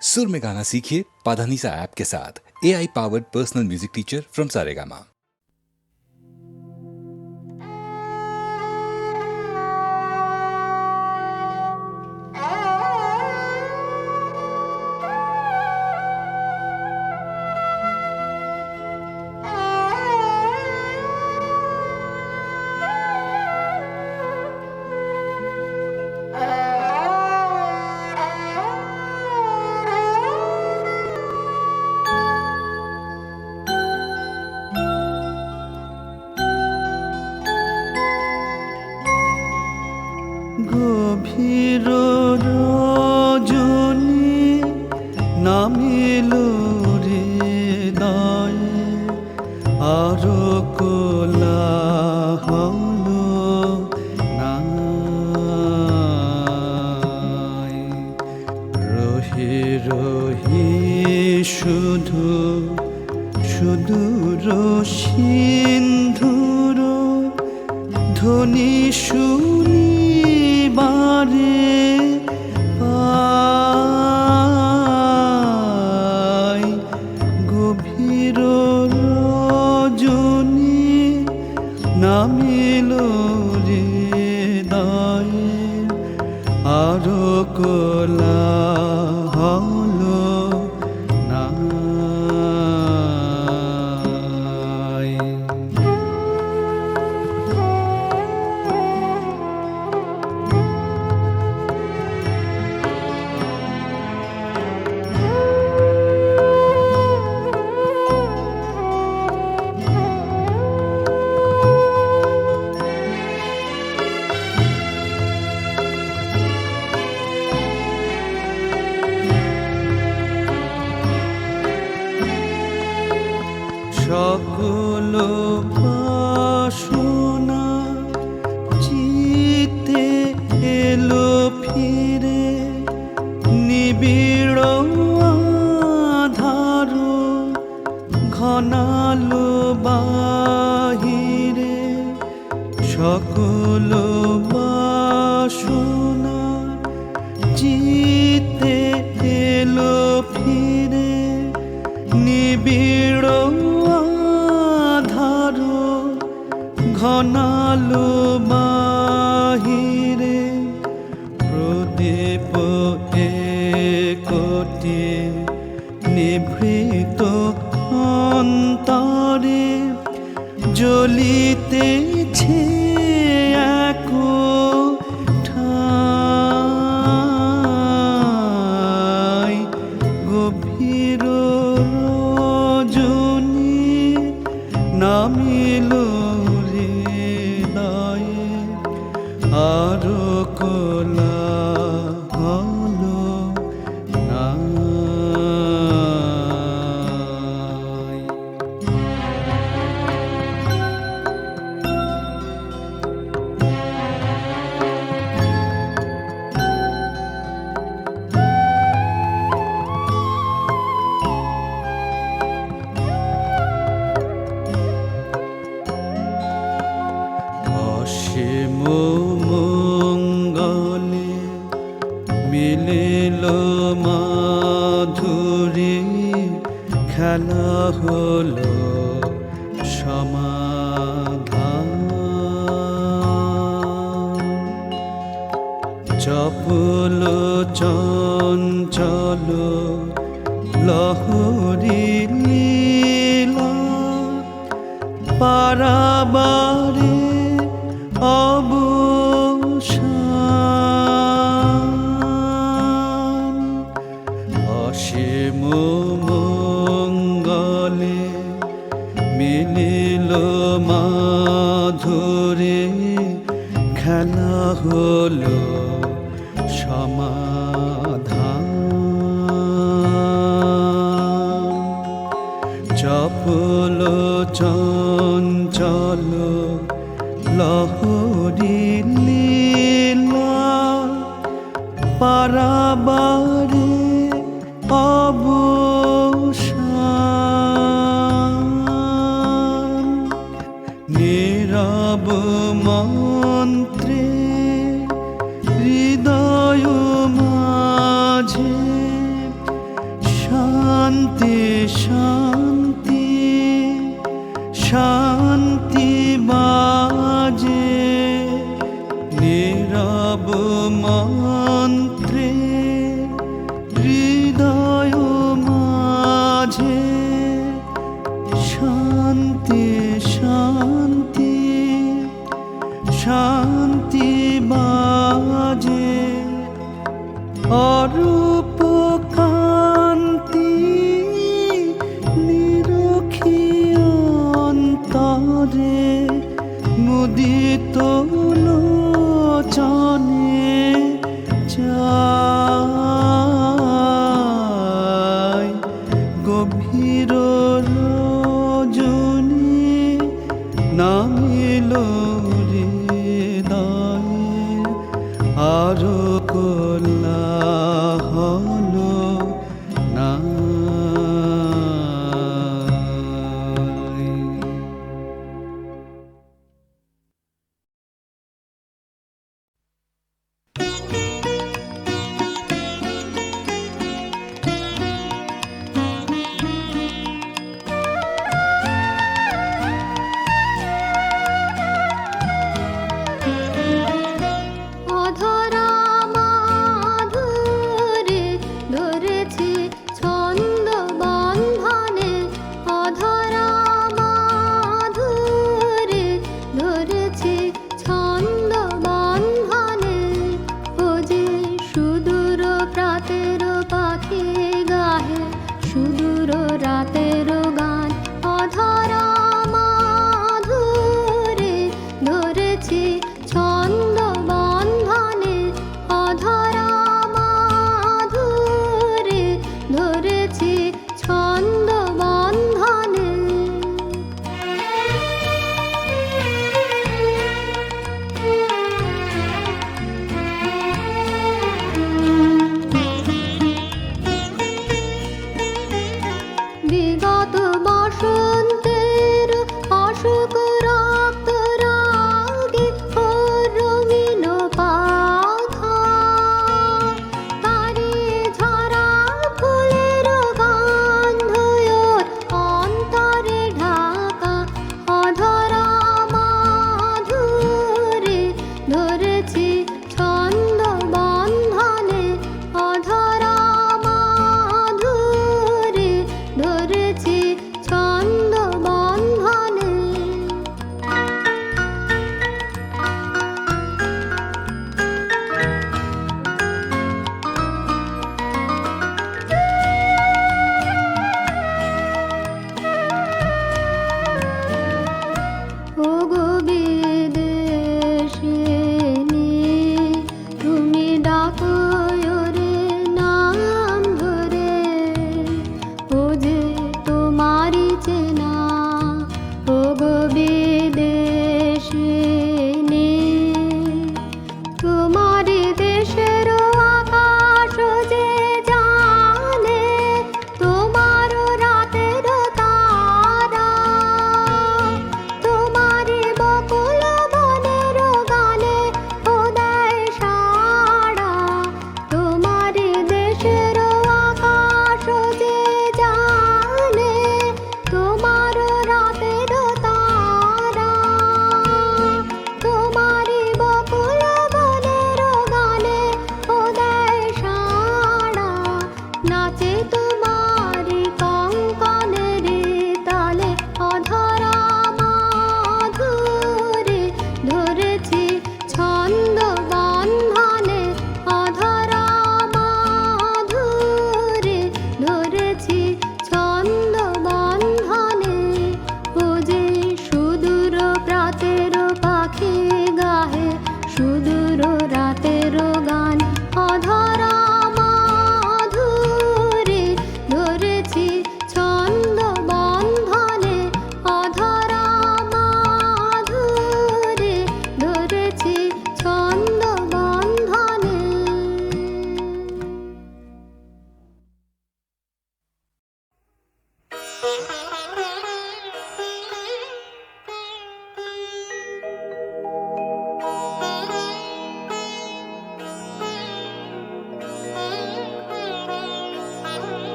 सुर में गाना सीखिए पाधानीसा ऐप के साथ। AI powered personal music teacher from Saregama. গভীর রজনী নামিল হৃদয়ে আরো কোলাহল নাই। রহি রহি শুধু সুদূর সিন্ধুর ধ্বনি বারে পাই। গভীর রজনী নামিল হৃদয়ে আরো কোলাহল নাই। সকল বাসনা চিতে এলো ফিরে, নিবিড় আধার ঘনালো বাহিরে। সকল বাসনা চিতে এলো ফিরে, নিবিড় আধার ঘনালো বাহিরে। প্রদীপ একটি নিভৃত অন্তরে জ্বলিতেছে এক ঠাই। গভীর রজনী নামিল হৃদয়ে আরো কোলাহল নাই। অসীম মঙ্গলে মিলিল মাধুরী, খেলা হলো সমাধান। চপল চঞ্চল লহরী লীলা পারাবারে অবসান। অসীম মঙ্গলে মিলিল মাধুরী, খেলা হলো সমাধান। চপল চঞ্চল লহরী লীলা পারাবারে অবসান। নীরব মন্ত্রে হৃদয় মাঝে শান্তি শান্তি বাজে নীরব মন্ত্রে হৃদয় মাঝে শান্তি শান্তি শান্তি বাজে অরূপ কান্তি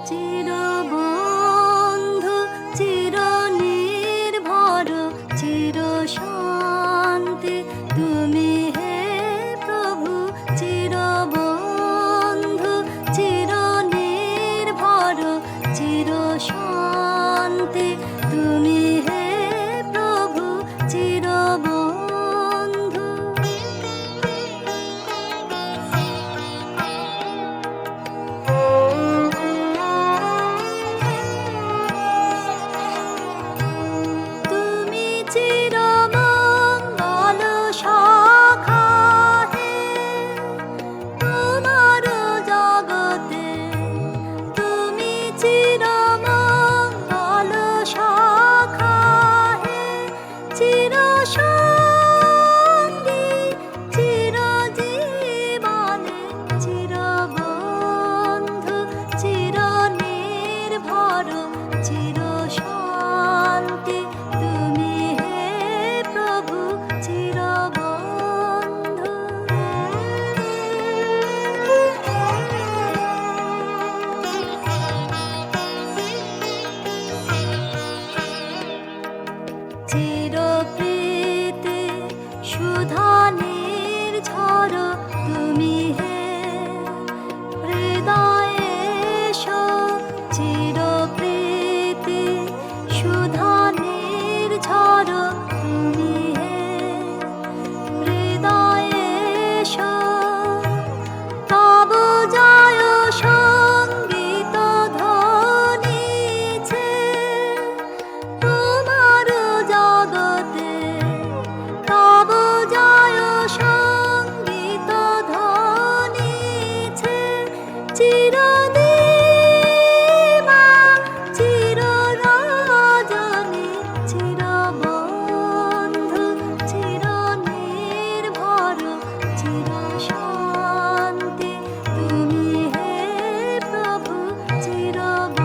চিরবন্ধু চিরনির্ভর চির শান্তি তুমি হে প্রভু চিরবন্ধু চিরনির্ভর চির শান্তি তুমি হে প্রভু চিরবন্ধু। তুমি চিরমঙ্গল শাখা হে তোমার জগতে, তুমি চিরমঙ্গল শাখা হে চির সঙ্গী চিরজীবনে চিরবন্ধু চিরনির্ভর চির শান্তি তুমি হে প্রভু চিরবন্ধু। চিরপ্রীতি সুধা নির্ঝর তুমি হে হৃদয়ে এসো, চিরপ্রীতি সুধা নির্ঝর তুমি হে হৃদয়ে এসো। তব জয় সঙ্গীত ধ্বনিছে তোমার জগতে, তব জয় সঙ্গীত ধ্বনিছে চিরদিবা চিররজনী চিরবন্ধু চিরনির্ভর চির শান্তি তুমি হে প্রভু চিরবন্ধু।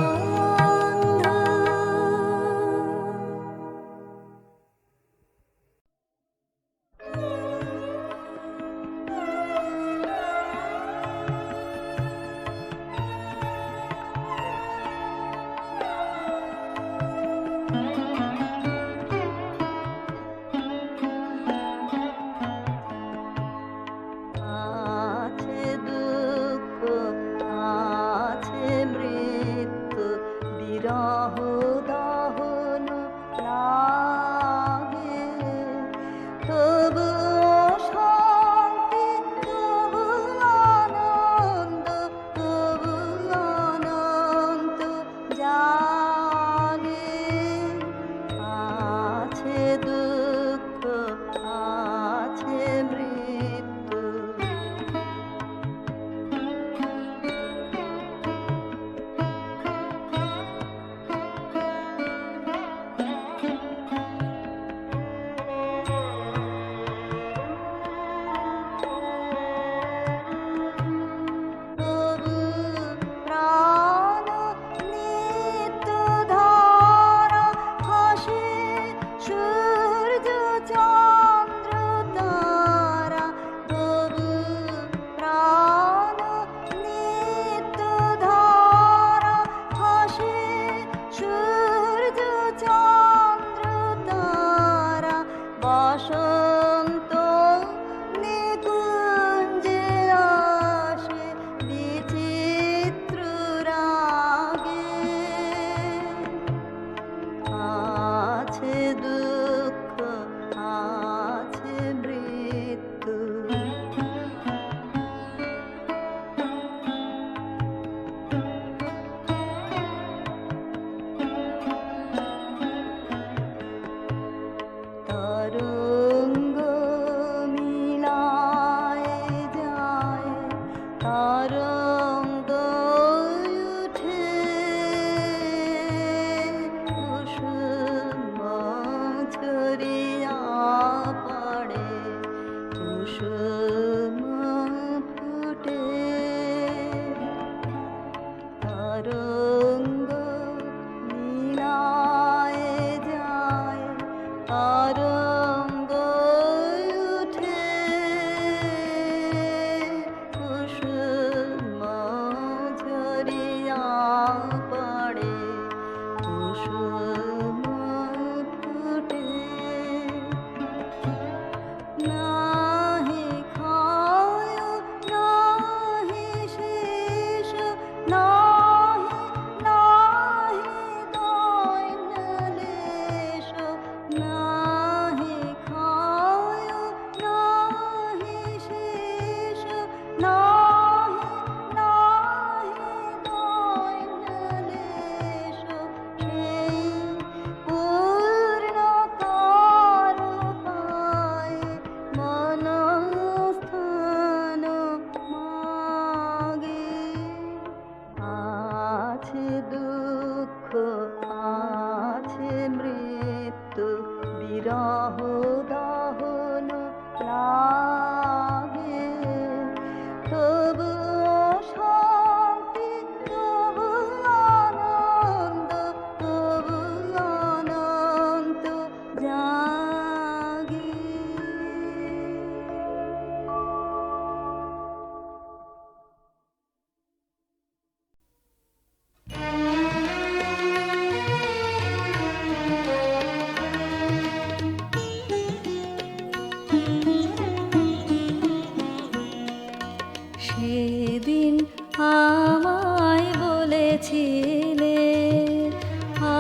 আমায় বলেছিলে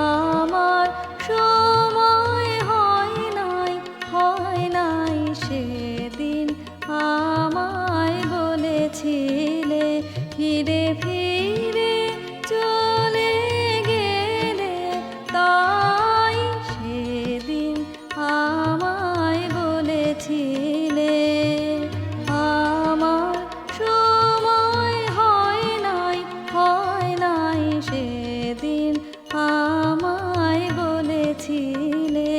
আমার সময় হয় নাই সেদিন আমায় বলেছিলে ফিরে ফিরে চলে গেলে তাই সেদিন আমায় বলেছিলে আমার সময় হয় নাই সেদিন আমায় বলেছিলে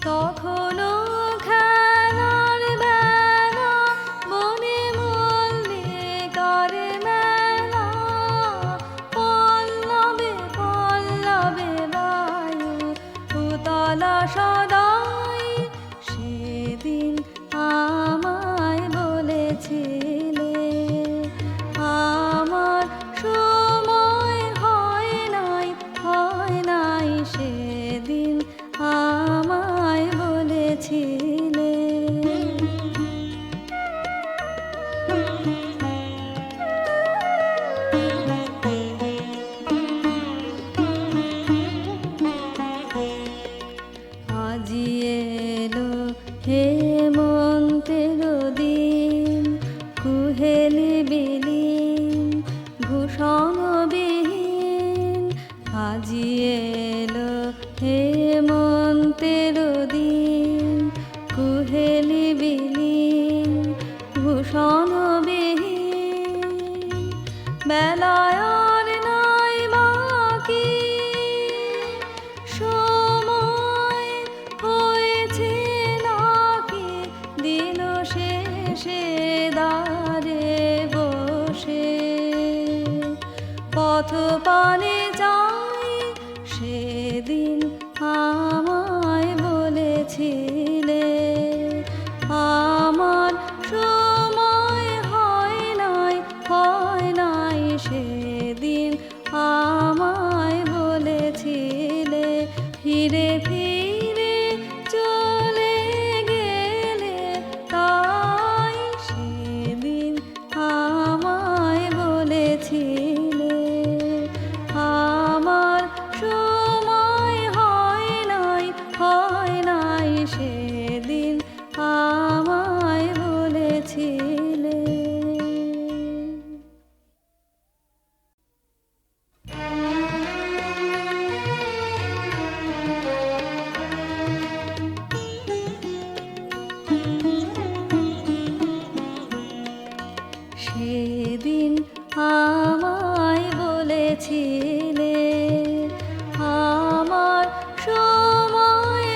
তখনও খেলার বেলা বনে মল্লিকার মেলা পল্লবে পল্লবে বায়ু উতলা সদাই সেদিন আমায় বলেছিলে আমার সময় হয় নাই সেদিন আমায় বলেছিলে আজি এলো হেমন্তের দিন কুহেলি বিলীন ভূষণবিহীন আজি এলো হেমন্তের দিন কুহেলি বিলীন ভূষণবিহীন বেলায় আর নাই বাকি সময় হয়েছে নাকি দিন শেষে দাঁড়ে বসে পথ পানে যাই সেদিন আমায় বলেছিলে আমার সময় হয় নাই সেদিন আমায় বলেছিলে ফিরে ফিরে চলে গেলে তাই সেদিন আমায় বলেছিলে আমার সময় হয় নাই সেদিন আমায় বলেছিলে সেদিন আমায় বলেছিলে আমার সময়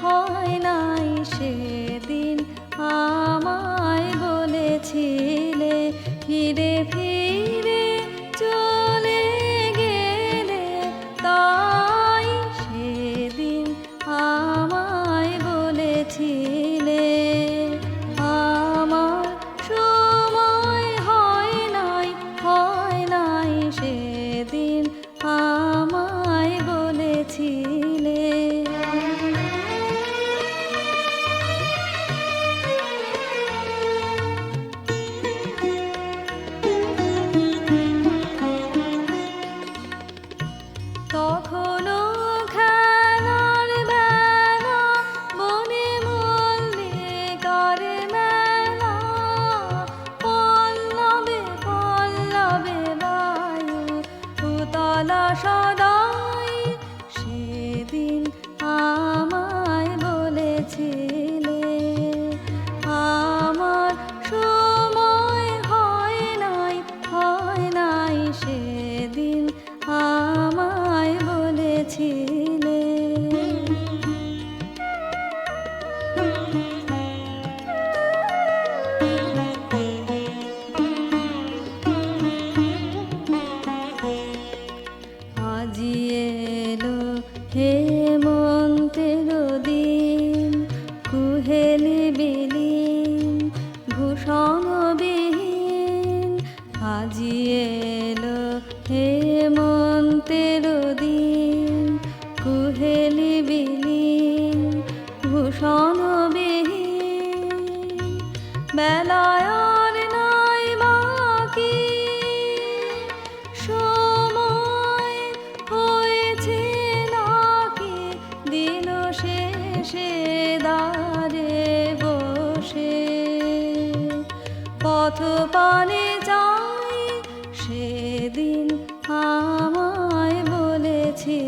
হয় নাই সেদিন আমায় বলেছিলে ফিরে ফিরে চলে গেলে তাই সেদিন আমায় বলেছিলে আমার সময় হয় নাই সেদিন আমায় বলেছিলে তখনও খেলার বেলা বনে মল্লিকার মেলা পল্লবে পল্লবে বায়ু উতলা সদাই সেদিন আমায় বলেছিলে আমার সময় হয় নাই সেদিন আমায় বলেছিলে আজি এলো হেমন্তের দিন কুহেলি বিলীন ভূষণবিহীন আজি এলো হেমন্ত পথ পানে যাই সেদিন আমায় বলেছি